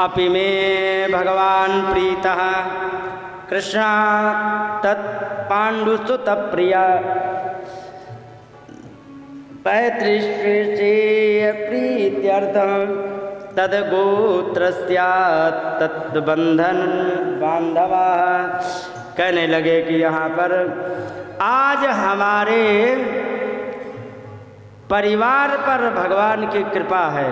अपि मे भगवान् प्रीतः कृष्णा तत् पाण्डुसुत प्रिया पैतृश्रेय प्रीत्यर्थं तद्गोत्रस्यात् तद्बंधन बांधवा। कहने लगे कि यहाँ पर आज हमारे परिवार पर भगवान की कृपा है।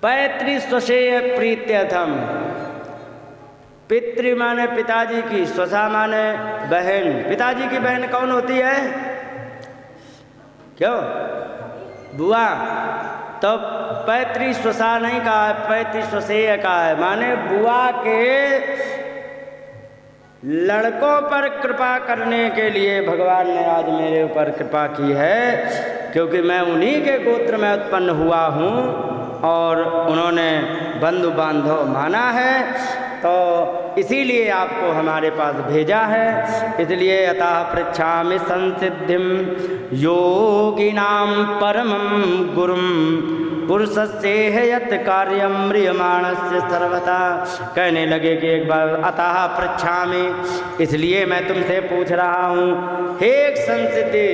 पैतृस्वसेय प्रीत्यर्थम, पितृ माने पिताजी की, स्वसा माने बहन। पिताजी की बहन कौन होती है? क्यों? बुआ। तो पैतृ स्वसा नहीं कहा है, पैतृ स्वसेय कहा है, माने बुआ के लड़कों पर कृपा करने के लिए भगवान ने आज मेरे ऊपर कृपा की है, क्योंकि मैं उन्हीं के गोत्र में उत्पन्न हुआ हूँ और उन्होंने बंधु बांधव माना है, तो इसीलिए आपको हमारे पास भेजा है। इसलिए अतः पृच्छामि संसिद्धिं योगिनां परमं गुरुं पुरुषस्येह यत् कार्यं म्रियमाणस्य सर्वथा। कहने लगे कि एक बार अतः पृच्छामि, इसलिए मैं तुमसे पूछ रहा हूँ, हे संसिद्धि,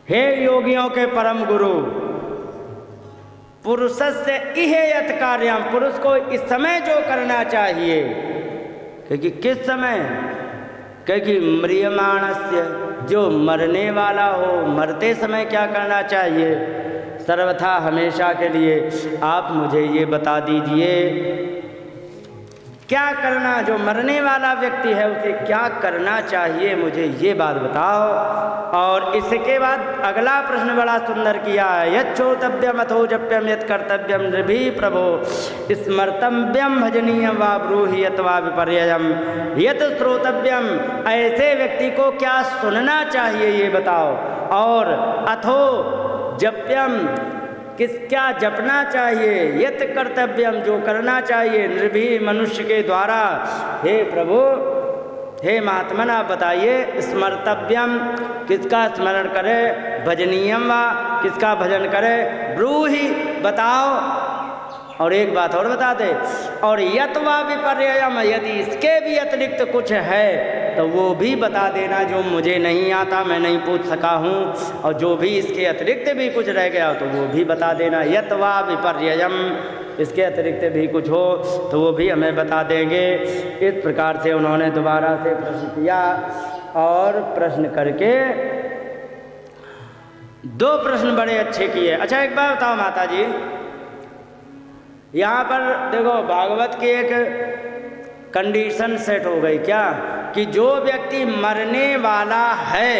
हे योगियों के परम गुरु, पुरुषस्य इह यत् कार्यम, पुरुष को इस समय जो करना चाहिए, क्योंकि किस समय? क्योंकि म्रियमाणस्य, जो मरने वाला हो, मरते समय क्या करना चाहिए? सर्वथा, हमेशा के लिए। आप मुझे ये बता दीजिए क्या करना, जो मरने वाला व्यक्ति है उसे क्या करना चाहिए, मुझे ये बात बताओ। और इसके बाद अगला प्रश्न बड़ा सुंदर किया है, यच्छ्रोतव्यम अथो जप्यम यत् कर्तव्यम नृभि प्रभो स्मर्तव्यम भजनीयम वा ब्रूहि यत्वा विपर्ययम यत् श्रोतव्यम। ऐसे व्यक्ति को क्या सुनना चाहिए ये बताओ। और अथो जप्यम, क्या जपना चाहिए, यत् कर्तव्यम, जो करना चाहिए, नृभि, मनुष्य के द्वारा। हे प्रभु, हे महात्मना, बताइए। स्मर्तव्यम, किसका स्मरण करे, भजनीयम वा, किसका भजन करे, ब्रूहि, बताओ। और एक बात और बता दे, और यत्वा विपर्ययम, यदि इसके भी अतिरिक्त कुछ है तो वो भी बता देना, जो मुझे नहीं आता, मैं नहीं पूछ सका हूँ, और जो भी इसके अतिरिक्त भी कुछ रह गया तो वो भी बता देना। यत्वा विपर्ययम, इसके अतिरिक्त भी कुछ हो तो वो भी हमें बता देंगे। इस प्रकार से उन्होंने दोबारा से प्रश्न किया, और प्रश्न करके दो प्रश्न बड़े अच्छे किए। अच्छा, एक बार बताओ माता जी, यहाँ पर देखो भागवत की एक कंडीशन सेट हो गई क्या, कि जो व्यक्ति मरने वाला है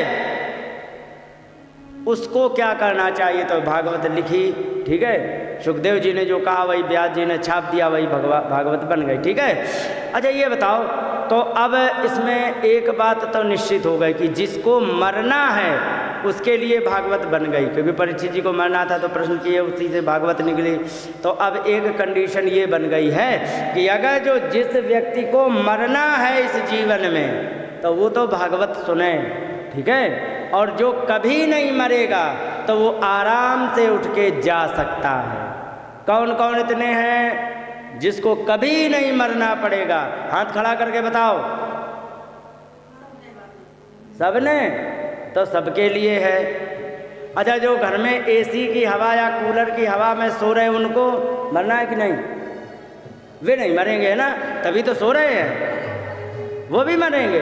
उसको क्या करना चाहिए, तो भागवत लिखी, ठीक है। सुखदेव जी ने जो कहा वही व्यास जी ने छाप दिया, वही भागवत बन गई, ठीक है। अच्छा, ये बताओ, तो अब इसमें एक बात तो निश्चित हो गई कि जिसको मरना है उसके लिए भागवत बन गई, क्योंकि परीक्षित जी को मरना था तो प्रश्न किए, उसी से भागवत निकली। तो अब एक कंडीशन ये बन गई है कि अगर जो जिस व्यक्ति को मरना है इस जीवन में, तो वो तो भागवत सुने, ठीक है। और जो कभी नहीं मरेगा तो वो आराम से उठ के जा सकता है। कौन कौन इतने हैं जिसको कभी नहीं मरना पड़ेगा? हाथ खड़ा करके बताओ। सबने? तो सबके लिए है। अच्छा, जो घर में एसी की हवा या कूलर की हवा में सो रहे उनको मरना है कि नहीं? वे नहीं मरेंगे, है ना, तभी तो सो रहे हैं, वो भी मरेंगे।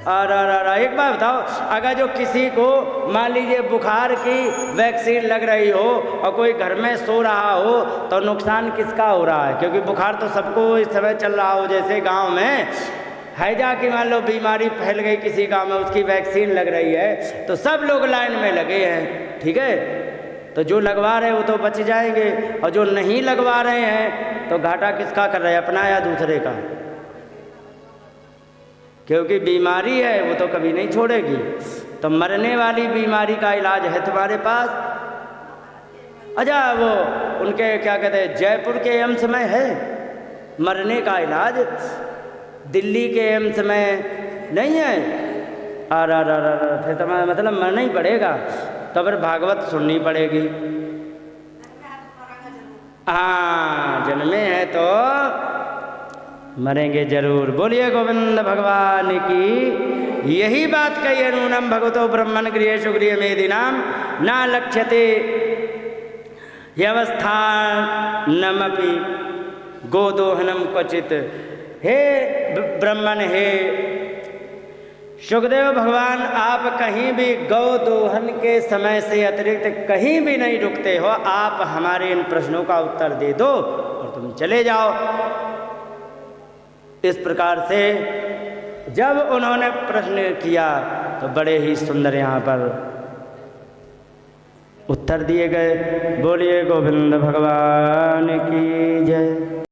और एक बात बताओ, अगर जो किसी को मान लीजिए बुखार की वैक्सीन लग रही हो और कोई घर में सो रहा हो, तो नुकसान किसका हो रहा है? क्योंकि बुखार तो सबको इस समय चल रहा हो। जैसे गांव में हैजा की मान लो बीमारी फैल गई किसी गांव में, उसकी वैक्सीन लग रही है, तो सब लोग लाइन में लगे हैं, ठीक है। तो जो लगवा रहे हैं वो तो बच जाएंगे, और जो नहीं लगवा रहे हैं तो घाटा किसका कर रहे हैं, अपना या दूसरे का? क्योंकि बीमारी है वो तो कभी नहीं छोड़ेगी। तो मरने वाली बीमारी का इलाज है तुम्हारे पास? अच्छा, वो उनके क्या कहते हैं, जयपुर के एम्स में है मरने का इलाज, दिल्ली के एम्स में नहीं है। फिर तो मतलब मरना ही पड़ेगा, तो फिर भागवत सुननी पड़ेगी। हाँ, जन्मे हैं तो मरेंगे जरूर। बोलिए गोविंद भगवान की। यही बात कही है, नूनम भगवतो ब्रह्मन् गृहेषु गृहमेदिनाम ना लक्ष्यते ह्यवस्थानमपि गोदोहनम क्वचित। हे ब्रह्मन, हे सुखदेव भगवान, आप कहीं भी गौ दोहन के समय से अतिरिक्त कहीं भी नहीं रुकते हो। आप हमारे इन प्रश्नों का उत्तर दे दो और तुम चले जाओ। इस प्रकार से जब उन्होंने प्रश्न किया तो बड़े ही सुंदर यहाँ पर उत्तर दिए गए। बोलिए गोविंद भगवान की जय।